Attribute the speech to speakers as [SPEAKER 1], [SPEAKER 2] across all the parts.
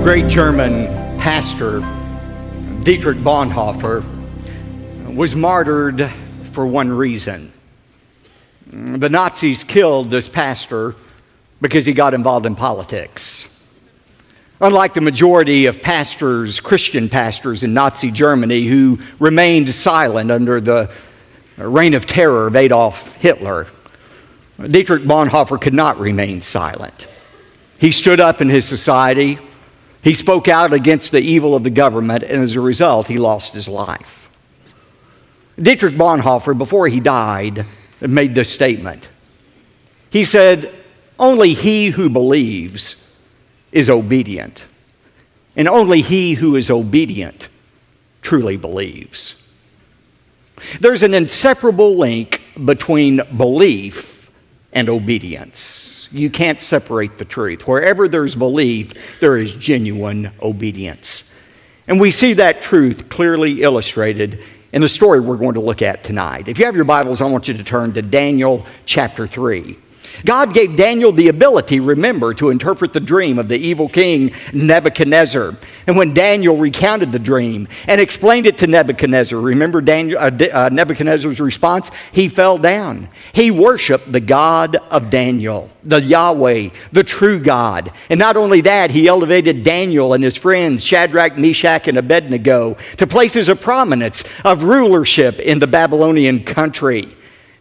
[SPEAKER 1] great German pastor, Dietrich Bonhoeffer, was martyred for one reason. The Nazis killed this pastor because he got involved in politics. Unlike the majority of pastors, Christian pastors in Nazi Germany who remained silent under the reign of terror of Adolf Hitler, Dietrich Bonhoeffer could not remain silent. He stood up in his society. He spoke out against the evil of the government, and as a result, he lost his life. Dietrich Bonhoeffer, before he died, made this statement. He said, "Only he who believes is obedient, and only he who is obedient truly believes." There's an inseparable link between belief and obedience. You can't separate the truth. Wherever there's belief, there is genuine obedience. And we see that truth clearly illustrated in the story we're going to look at tonight. If you have your Bibles, I want you to turn to Daniel chapter 3. God gave Daniel the ability, remember, to interpret the dream of the evil king Nebuchadnezzar. And when Daniel recounted the dream and explained it to Nebuchadnezzar, remember Nebuchadnezzar's response? He fell down. He worshiped the God of Daniel, the Yahweh, the true God. And not only that, he elevated Daniel and his friends, Shadrach, Meshach, and Abednego, to places of prominence, of rulership in the Babylonian country.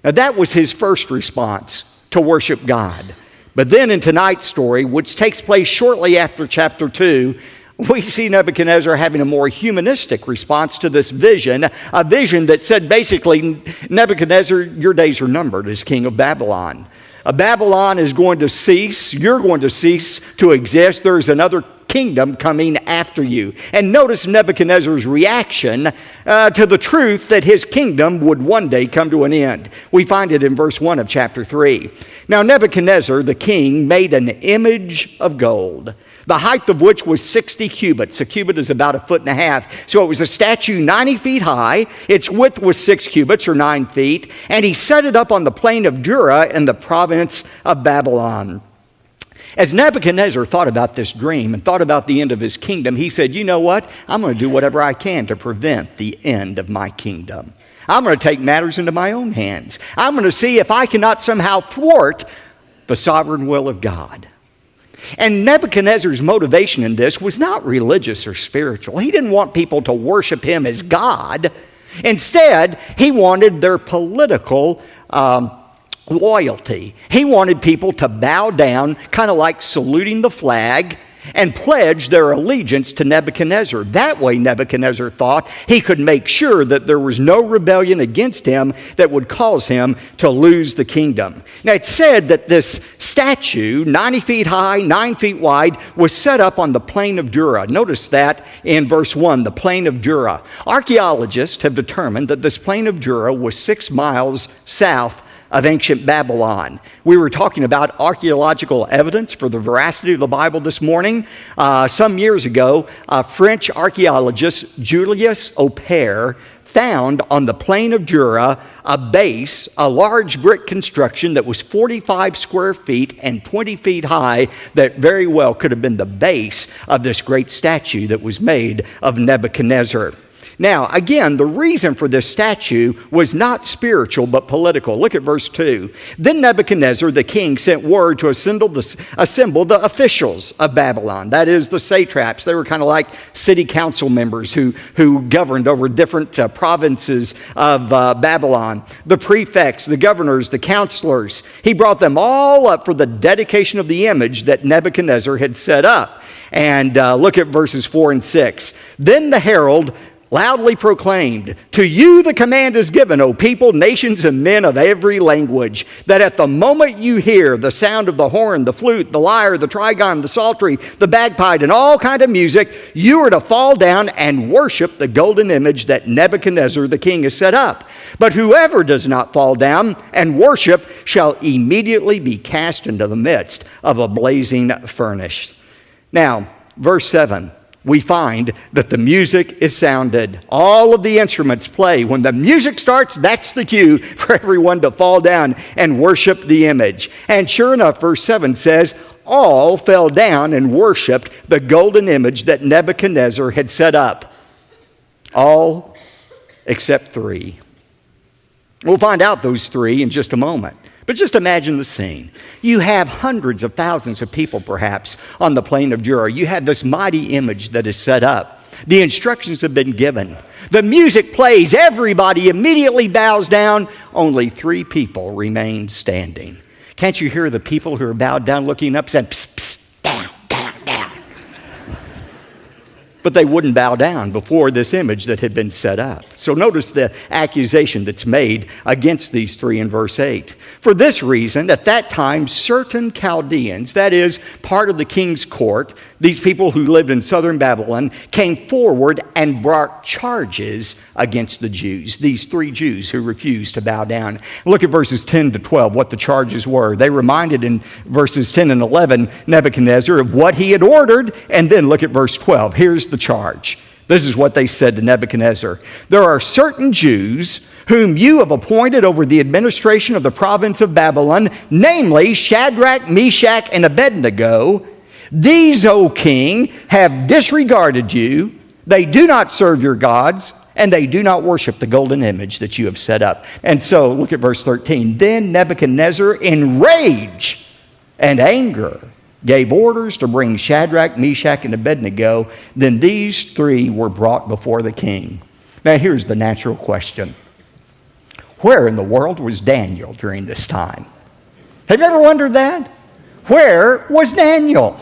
[SPEAKER 1] Now that was his first response, to worship God. But then in tonight's story, which takes place shortly after chapter 2, we see Nebuchadnezzar having a more humanistic response to this vision, a vision that said basically, Nebuchadnezzar, your days are numbered as king of Babylon. Babylon is going to cease. You're going to cease to exist. There's another kingdom coming after you. And notice Nebuchadnezzar's reaction to the truth that his kingdom would one day come to an end. We find it in verse 1 of chapter 3. Now Nebuchadnezzar, the king, made an image of gold, the height of which was 60 cubits. A cubit is about 1.5 feet. So it was a statue 90 feet high. Its width was 6 cubits or 9 feet. And he set it up on the plain of Dura in the province of Babylon. As Nebuchadnezzar thought about this dream and thought about the end of his kingdom, he said, you know what? I'm going to do whatever I can to prevent the end of my kingdom. I'm going to take matters into my own hands. I'm going to see if I cannot somehow thwart the sovereign will of God. And Nebuchadnezzar's motivation in this was not religious or spiritual. He didn't want people to worship him as God. Instead, he wanted their political loyalty. He wanted people to bow down, kind of like saluting the flag, and pledge their allegiance to Nebuchadnezzar. That way, Nebuchadnezzar thought he could make sure that there was no rebellion against him that would cause him to lose the kingdom. Now, it's said that this statue, 90 feet high, 9 feet wide, was set up on the plain of Dura. Notice that in verse 1, the plain of Dura. Archaeologists have determined that this plain of Dura was 6 miles south of ancient Babylon. We were talking about archaeological evidence for the veracity of the Bible this morning. Some years ago, French archaeologist Julius Opère found on the plain of Dura a base, a large brick construction that was 45 square feet and 20 feet high that very well could have been the base of this great statue that was made of Nebuchadnezzar. Now, again, the reason for this statue was not spiritual, but political. Look at verse 2. Then Nebuchadnezzar, the king, sent word to assemble the officials of Babylon. That is, the satraps. They were kind of like city council members who governed over different provinces of Babylon. The prefects, the governors, the counselors. He brought them all up for the dedication of the image that Nebuchadnezzar had set up. And look at verses 4 and 6. Then the herald loudly proclaimed, "To you the command is given, O people, nations, and men of every language, that at the moment you hear the sound of the horn, the flute, the lyre, the trigon, the psaltery, the bagpipe, and all kind of music, you are to fall down and worship the golden image that Nebuchadnezzar the king has set up. But whoever does not fall down and worship shall immediately be cast into the midst of a blazing furnace." Now, verse 7. we find that the music is sounded. All of the instruments play. When the music starts, that's the cue for everyone to fall down and worship the image. And sure enough, verse 7 says, all fell down and worshiped the golden image that Nebuchadnezzar had set up. All except 3. We'll find out those 3 in just a moment. But just imagine the scene. You have hundreds of thousands of people, perhaps, on the plain of Jura. You have this mighty image that is set up. The instructions have been given. The music plays. Everybody immediately bows down. Only 3 people remain standing. Can't you hear the people who are bowed down looking up saying, psst, psst, down, down, down? But they wouldn't bow down before this image that had been set up. So notice the accusation that's made against these 3 in verse 8. For this reason, at that time, certain Chaldeans, that is, part of the king's court, these people who lived in southern Babylon, came forward and brought charges against the Jews, these 3 Jews who refused to bow down. Look at verses 10 to 12, what the charges were. They reminded in verses 10 and 11 Nebuchadnezzar of what he had ordered, and then look at verse 12. Here's the charge. This is what they said to Nebuchadnezzar. There are certain Jews whom you have appointed over the administration of the province of Babylon, namely Shadrach, Meshach, and Abednego. These, O king, have disregarded you. They do not serve your gods, and they do not worship the golden image that you have set up. And so, look at verse 13. Then Nebuchadnezzar, in rage and anger, gave orders to bring Shadrach, Meshach, and Abednego. Then these 3 were brought before the king. Now here's the natural question. Where in the world was Daniel during this time? Have you ever wondered that? Where was Daniel?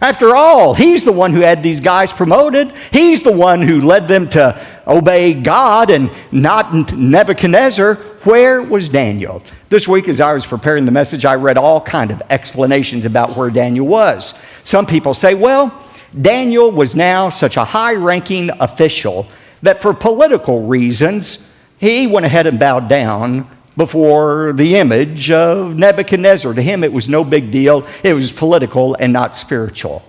[SPEAKER 1] After all, he's the one who had these guys promoted. He's the one who led them to obey God and not Nebuchadnezzar. Where was Daniel? This week as I was preparing the message, I read all kind of explanations about where Daniel was. Some people say, well, Daniel was now such a high-ranking official that for political reasons, he went ahead and bowed down before the image of Nebuchadnezzar. To him, it was no big deal. It was political and not spiritual.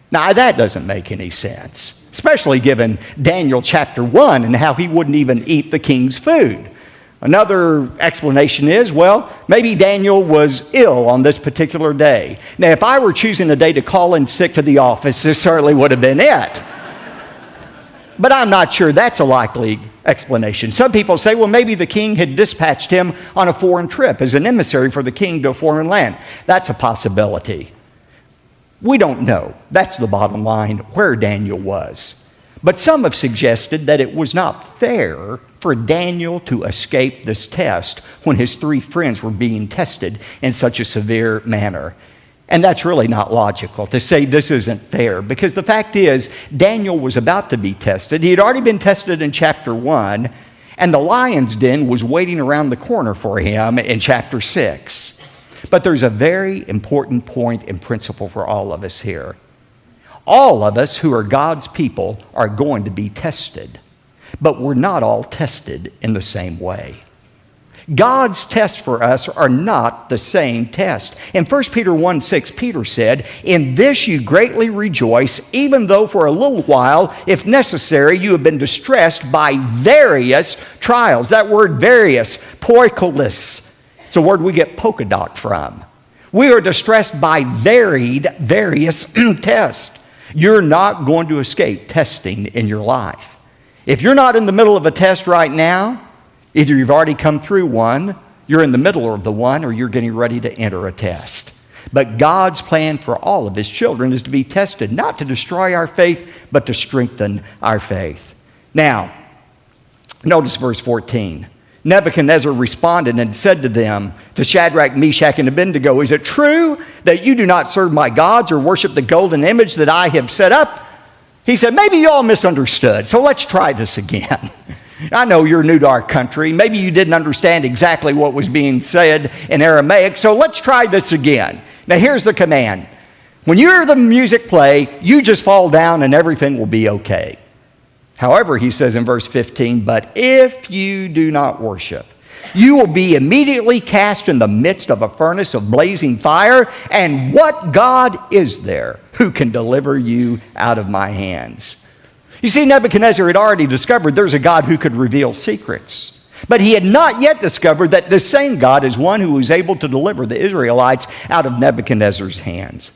[SPEAKER 1] Now, that doesn't make any sense, especially given Daniel chapter 1 and how he wouldn't even eat the king's food. Another explanation is, well, maybe Daniel was ill on this particular day. Now, if I were choosing a day to call in sick to the office, this certainly would have been it. But I'm not sure that's a likely explanation. Some people say, well, maybe the king had dispatched him on a foreign trip as an emissary for the king to a foreign land. That's a possibility. We don't know. That's the bottom line, where Daniel was. But some have suggested that it was not fair for Daniel to escape this test when his 3 friends were being tested in such a severe manner. And that's really not logical to say this isn't fair, because the fact is Daniel was about to be tested. He had already been tested in chapter 1, and the lion's den was waiting around the corner for him in chapter 6. But there's a very important point and principle for all of us here. All of us who are God's people are going to be tested, but we're not all tested in the same way. God's tests for us are not the same test. In 1 Peter 1:6, Peter said, "In this you greatly rejoice, even though for a little while, if necessary, you have been distressed by various trials." That word various, poikolis, it's a word we get polka dot from. We are distressed by various tests. You're not going to escape testing in your life. If you're not in the middle of a test right now, either you've already come through one, you're in the middle of the one, or you're getting ready to enter a test. But God's plan for all of His children is to be tested, not to destroy our faith, but to strengthen our faith. Now, notice verse 14. Nebuchadnezzar responded and said to them, to Shadrach, Meshach, and Abednego, "Is it true that you do not serve my gods or worship the golden image that I have set up?" He said, "Maybe you all misunderstood, so let's try this again." I know you're new to our country. Maybe you didn't understand exactly what was being said in Aramaic, so let's try this again. Now here's the command. When you hear the music play, you just fall down and everything will be okay. However, he says in verse 15, "But if you do not worship, You will be immediately cast in the midst of a furnace of blazing fire. And what God is there who can deliver you out of my hands? You see, Nebuchadnezzar had already discovered there's a God who could reveal secrets. But he had not yet discovered that this same God is one who was able to deliver the Israelites out of Nebuchadnezzar's hands.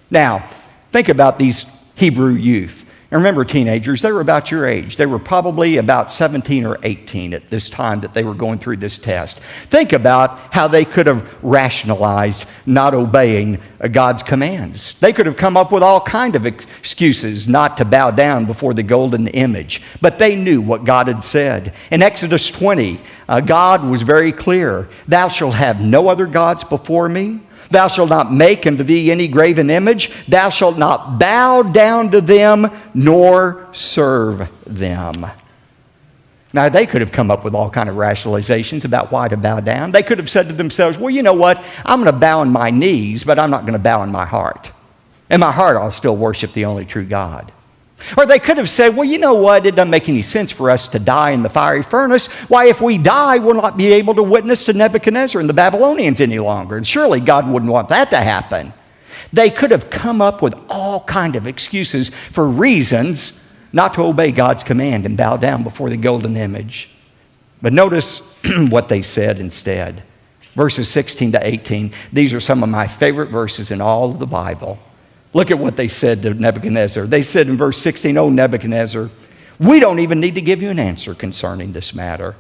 [SPEAKER 1] Now, think about these Hebrew youth. And remember, teenagers, they were about your age. They were probably about 17 or 18 at this time that they were going through this test. Think about how they could have rationalized not obeying God's commands. They could have come up with all kinds of excuses not to bow down before the golden image. But they knew what God had said. In Exodus 20, God was very clear. Thou shalt have no other gods before me. Thou shalt not make unto thee any graven image. Thou shalt not bow down to them, nor serve them. Now, they could have come up with all kinds of rationalizations about why to bow down. They could have said to themselves, well, you know what? I'm going to bow on my knees, but I'm not going to bow in my heart. In my heart, I'll still worship the only true God. Or they could have said, well, you know what? It doesn't make any sense for us to die in the fiery furnace. Why, if we die, we'll not be able to witness to Nebuchadnezzar and the Babylonians any longer. And surely God wouldn't want that to happen. They could have come up with all kinds of excuses for reasons not to obey God's command and bow down before the golden image. But notice what they said instead. Verses 16 to 18. These are some of my favorite verses in all of the Bible. Look at what they said to Nebuchadnezzar. They said in verse 16, "O Nebuchadnezzar, we don't even need to give you an answer concerning this matter.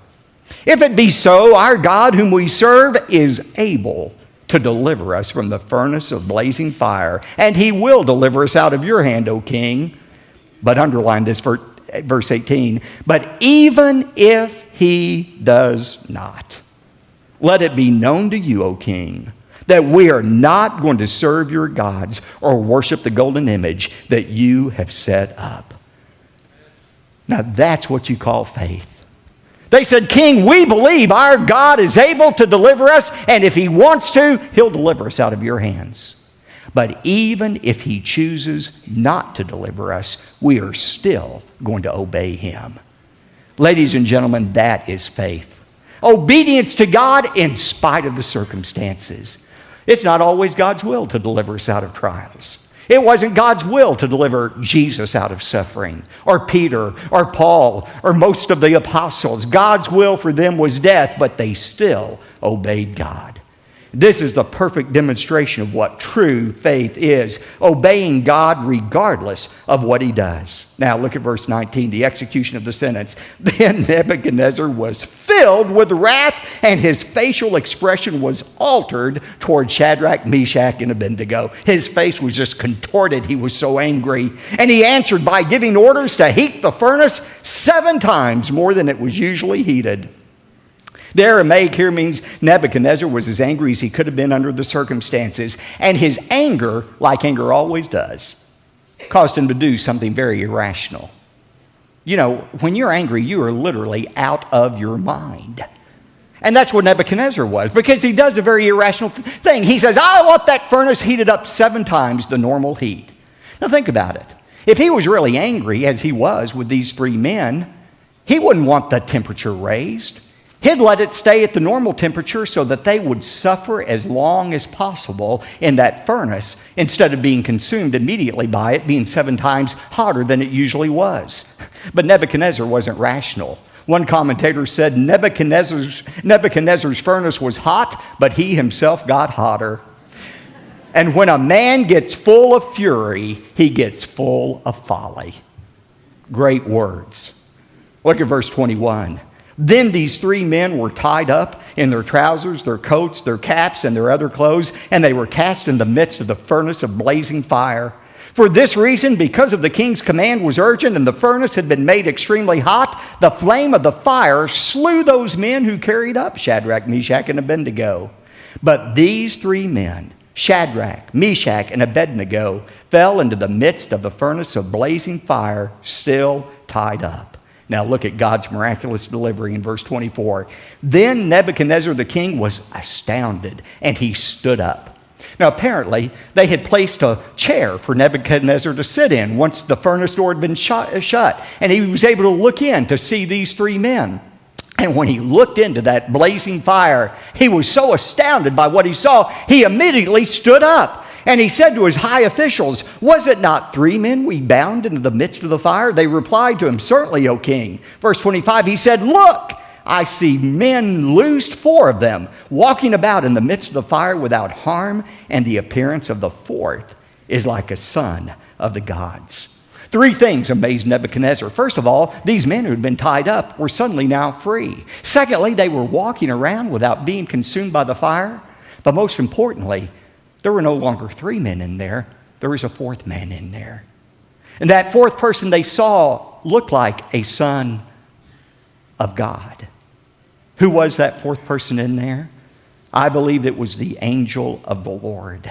[SPEAKER 1] If it be so, our God whom we serve is able to deliver us from the furnace of blazing fire, and he will deliver us out of your hand, O king." But underline this verse 18, "But even if he does not, let it be known to you, O king, that we are not going to serve your gods or worship the golden image that you have set up." Now that's what you call faith. They said, "King, we believe our God is able to deliver us, and if he wants to, he'll deliver us out of your hands. But even if he chooses not to deliver us, we are still going to obey him." Ladies and gentlemen, that is faith. Obedience to God in spite of the circumstances. It's not always God's will to deliver us out of trials. It wasn't God's will to deliver Jesus out of suffering, or Peter, or Paul, or most of the apostles. God's will for them was death, but they still obeyed God. This is the perfect demonstration of what true faith is, obeying God regardless of what he does. Now look at verse 19, the execution of the sentence. "Then Nebuchadnezzar was filled with wrath, and his facial expression was altered toward Shadrach, Meshach, and Abednego." His face was just contorted. He was so angry. And he answered by giving orders to heat the furnace 7 times more than it was usually heated. The Aramaic here means Nebuchadnezzar was as angry as he could have been under the circumstances. And his anger, like anger always does, caused him to do something very irrational. You know, when you're angry, you are literally out of your mind. And that's what Nebuchadnezzar was, because he does a very irrational thing. He says, "I want that furnace heated up 7 times the normal heat." Now think about it. If he was really angry, as he was with these 3 men, he wouldn't want the temperature raised. He'd let it stay at the normal temperature so that they would suffer as long as possible in that furnace instead of being consumed immediately by it being 7 times hotter than it usually was. But Nebuchadnezzar wasn't rational. One commentator said Nebuchadnezzar's furnace was hot, but he himself got hotter. And when a man gets full of fury, he gets full of folly. Great words. Look at verse 21. "Then these 3 men were tied up in their trousers, their coats, their caps, and their other clothes, and they were cast in the midst of the furnace of blazing fire. For this reason, because of the king's command was urgent and the furnace had been made extremely hot, the flame of the fire slew those men who carried up Shadrach, Meshach, and Abednego. But these 3 men, Shadrach, Meshach, and Abednego, fell into the midst of the furnace of blazing fire, still tied up." Now look at God's miraculous delivery in verse 24. "Then Nebuchadnezzar the king was astounded, and he stood up." Now apparently they had placed a chair for Nebuchadnezzar to sit in once the furnace door had been shut, and he was able to look in to see these 3 men. And when he looked into that blazing fire, he was so astounded by what he saw, he immediately stood up. And he said to his high officials, "Was it not 3 men we bound into the midst of the fire?" They replied to him, "Certainly, O king." Verse 25, he said, "Look, I see men loosed, 4 of them, walking about in the midst of the fire without harm, and the appearance of the 4th is like a son of the gods." 3 things amazed Nebuchadnezzar. First of all, these men who had been tied up were suddenly now free. Secondly, they were walking around without being consumed by the fire. But most importantly, there were no longer 3 men in there. There was a 4th man in there. And that 4th person they saw looked like a son of God. Who was that 4th person in there? I believe it was the angel of the Lord.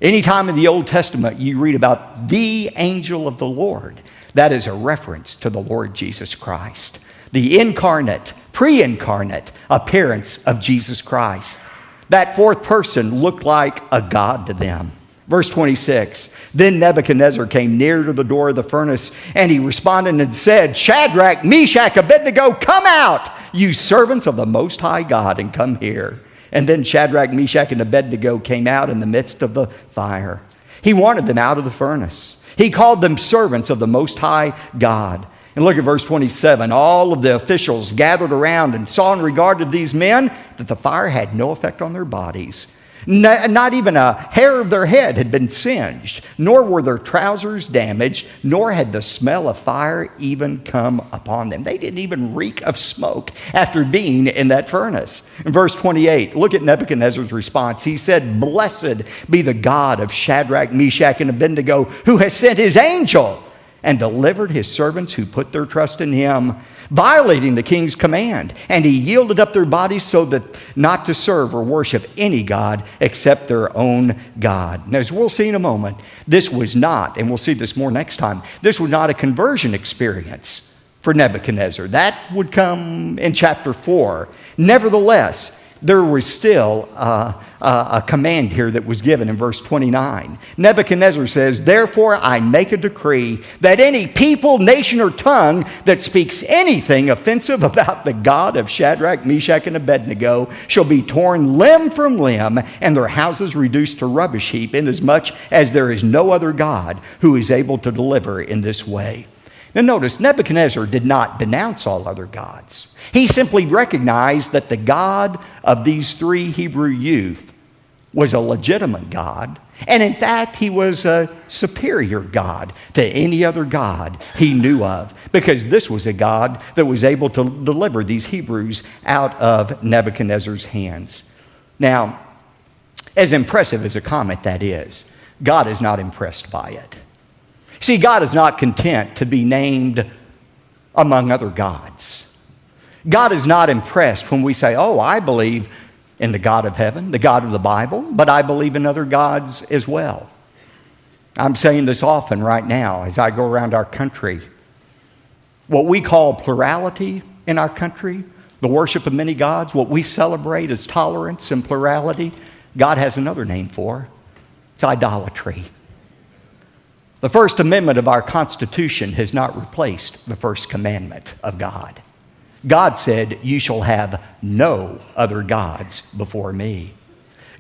[SPEAKER 1] Anytime in the Old Testament you read about the angel of the Lord, that is a reference to the Lord Jesus Christ. The incarnate, pre-incarnate appearance of Jesus Christ. That 4th person looked like a god to them. Verse 26, then Nebuchadnezzar came near to the door of the furnace, and he responded and said, "Shadrach, Meshach, Abednego, come out, you servants of the Most High God, and come here." And then Shadrach, Meshach, and Abednego came out in the midst of the fire. He wanted them out of the furnace. He called them servants of the Most High God. And look at verse 27. All of the officials gathered around and saw in regard to these men that the fire had no effect on their bodies. Not even a hair of their head had been singed, nor were their trousers damaged, nor had the smell of fire even come upon them. They didn't even reek of smoke after being in that furnace. In verse 28, look at Nebuchadnezzar's response. He said, "Blessed be the God of Shadrach, Meshach, and Abednego, who has sent his angel and delivered his servants who put their trust in him, violating the king's command. And he yielded up their bodies so that not to serve or worship any god except their own God." Now, as we'll see in a moment, this was not, and we'll see this more next time, this was not a conversion experience for Nebuchadnezzar. That would come in chapter 4. Nevertheless, there was still a command here that was given in verse 29. Nebuchadnezzar says, "Therefore I make a decree that any people, nation, or tongue that speaks anything offensive about the God of Shadrach, Meshach, and Abednego shall be torn limb from limb, and their houses reduced to rubbish heap, inasmuch as there is no other God who is able to deliver in this way." Now notice, Nebuchadnezzar did not denounce all other gods. He simply recognized that the God of these 3 Hebrew youth was a legitimate God, and in fact, he was a superior God to any other God he knew of, because this was a God that was able to deliver these Hebrews out of Nebuchadnezzar's hands. Now, as impressive as a comment that is, God is not impressed by it. See, God is not content to be named among other gods. God is not impressed when we say, "Oh, I believe in the God of heaven, the God of the Bible, but I believe in other gods as well." I'm saying this often right now as I go around our country. What we call plurality in our country, the worship of many gods, what we celebrate as tolerance and plurality, God has another name for. It's idolatry. The First Amendment of our Constitution has not replaced the first commandment of God. God said, "You shall have no other gods before me."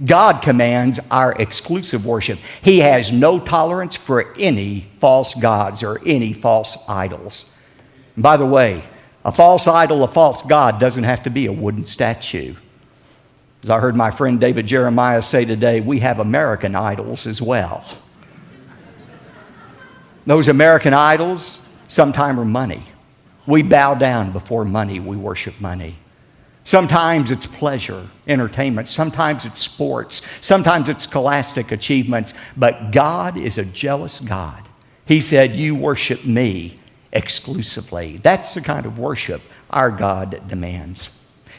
[SPEAKER 1] God commands our exclusive worship. He has no tolerance for any false gods or any false idols. And by the way, a false idol, a false god doesn't have to be a wooden statue. As I heard my friend David Jeremiah say today, we have American idols as well. Those American idols sometimes are money. We bow down before money. We worship money. Sometimes it's pleasure, entertainment. Sometimes it's sports. Sometimes it's scholastic achievements. But God is a jealous God. He said, "You worship me exclusively." That's the kind of worship our God demands.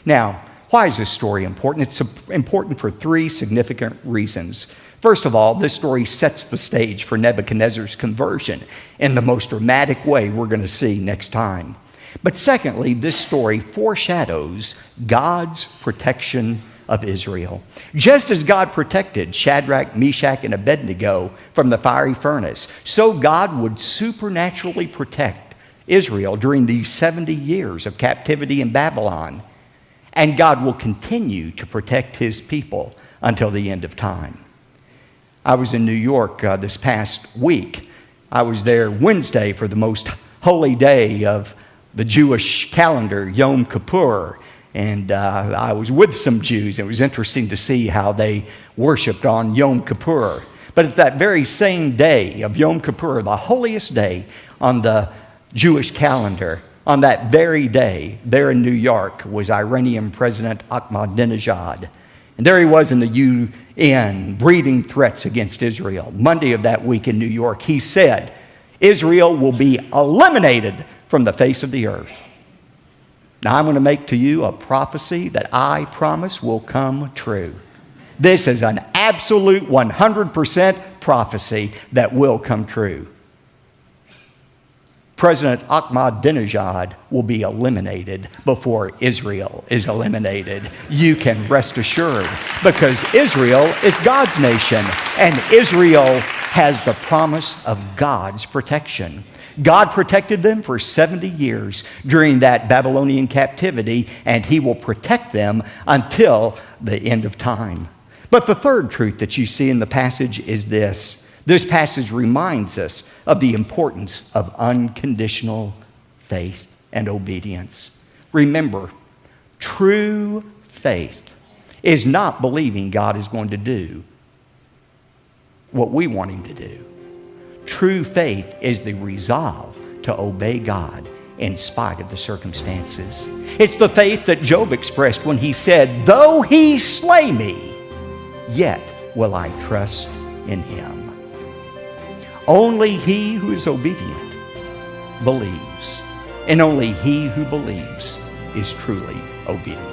[SPEAKER 1] Now, why is this story important? It's important for 3 significant reasons. First of all, this story sets the stage for Nebuchadnezzar's conversion in the most dramatic way we're going to see next time. But secondly, this story foreshadows God's protection of Israel. Just as God protected Shadrach, Meshach, and Abednego from the fiery furnace, so God would supernaturally protect Israel during these 70 years of captivity in Babylon. And God will continue to protect his people until the end of time. I was in New York this past week. I was there Wednesday for the most holy day of the Jewish calendar, Yom Kippur. And I was with some Jews. It was interesting to see how they worshiped on Yom Kippur. But at that very same day of Yom Kippur, the holiest day on the Jewish calendar, on that very day, there in New York, was Iranian President Ahmadinejad. And there he was in the UN, breathing threats against Israel. Monday of that week in New York, he said, Israel will be eliminated from the face of the earth. Now, I'm going to make to you a prophecy that I promise will come true. This is an absolute 100% prophecy that will come true. President Ahmadinejad will be eliminated before Israel is eliminated. You can rest assured, because Israel is God's nation, and Israel has the promise of God's protection. God protected them for 70 years during that Babylonian captivity, and he will protect them until the end of time. But the third truth that you see in the passage is this. This passage reminds us of the importance of unconditional faith and obedience. Remember, true faith is not believing God is going to do what we want him to do. True faith is the resolve to obey God in spite of the circumstances. It's the faith that Job expressed when he said, though he slay me, yet will I trust in him. Only he who is obedient believes, and only he who believes is truly obedient.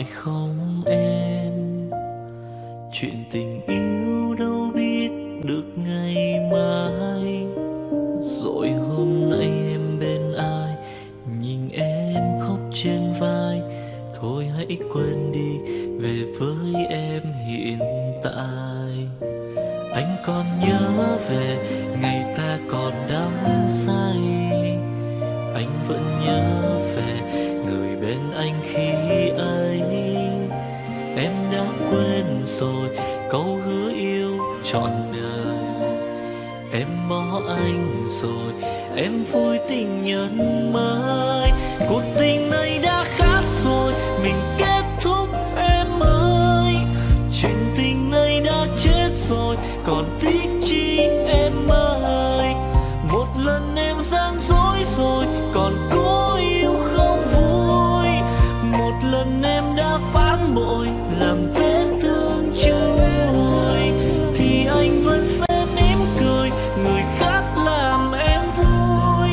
[SPEAKER 2] phải không em? Chuyện tình yêu đâu biết được ngày mai. Rồi hôm nay em bên ai, nhìn em khóc trên vai. Thôi hãy quên đi, về với em hiện tại. Anh còn nhớ về ngày ta còn đắm say. Anh vẫn nhớ về người bên anh khi ấy. Em đã quên rồi câu hứa yêu trọn đời. Em bỏ anh rồi, em vui tình nhân mới. Cuộc tình này đã khác rồi, mình kết thúc em ơi. Chuyện tình này đã chết rồi, còn tiếc chi em ơi. Một lần em gian dối rồi, còn cố yêu không vui. Một lần em đã phản bội, làm vết thương chưa nguôi. Thì anh vẫn sẽ mỉm cười, người khác làm em vui.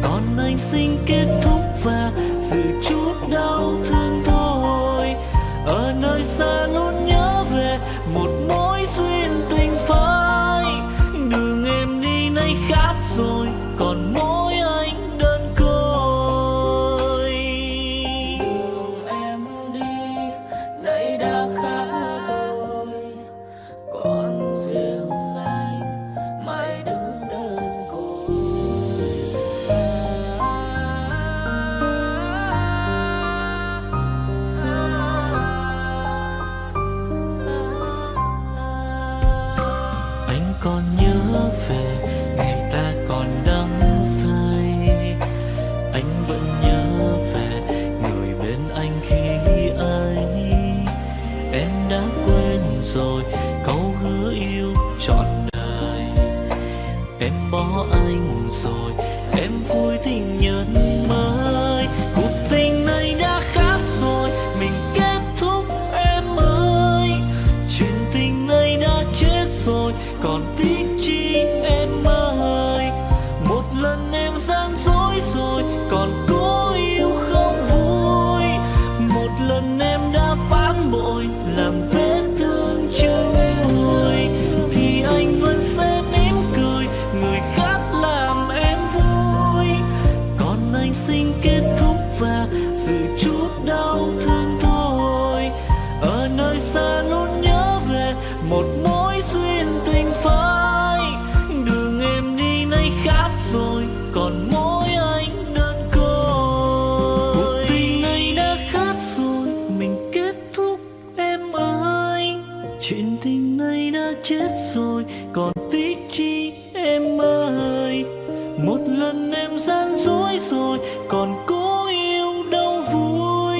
[SPEAKER 2] Còn anh xin kết thúc và giữ chút đau thương thôi. Ở nơi xa luôn nhớ về một mối duyên tình phai. Đường em đi nay khác rồi, còn mỗi anh đơn côi.
[SPEAKER 3] Đường em đi nay đã khác rồi, còn riêng anh mãi đứng đơn côi.
[SPEAKER 2] Anh còn nhớ về ngày ta còn đắm say. Anh vẫn nhớ về người bên anh khi ấy. Em đã quên rồi câu hứa yêu trọn đời. Em bỏ anh rồi, em vui tình nhân mới. Cuộc tình này đã khác rồi, mình kết thúc em ơi. Chuyện tình này đã chết rồi, còn tiếc chi em ơi. Một lần em gian dối rồi, còn cố yêu không vui. Một lần em đã phản bội, làm vết thương chưa nguôi. Thì anh vẫn sẽ mỉm cười, người khác làm em vui. Còn anh xin kết thúc và giữ chút đau thương thôi. Ở nơi xa luôn nhớ về một mối duyên tình phai. Đường em đi nay khác rồi, còn mỗi anh đơn côi. Cuộc tình này đã khác rồi, mình kết thúc em ơi. Chuyện tình này đã chết rồi, còn tiếc chi em ơi. Một lần em gian dối rồi, còn cố yêu đâu vui.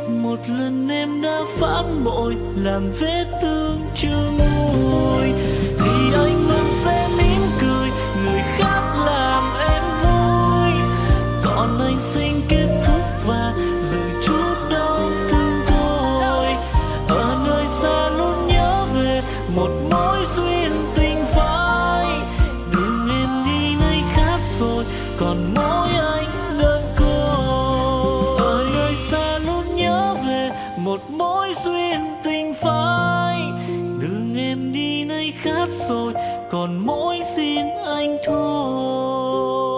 [SPEAKER 2] Một lần em đã phản bội, làm vết thương chưa nguôi. Thì anh vẫn sẽ mỉm cười, người khác làm em vui. Còn anh xin kết thúc và giữ chút đau thương thôi. Ở nơi xa luôn nhớ về một mối duyên tình phai. Đường em đi nay khác rồi, còn mỗi anh đơn côi. Ở nơi xa luôn nhớ về một mối duyên tình phai. Đường em đi nay khác rồi, còn mỗi xin anh thôi.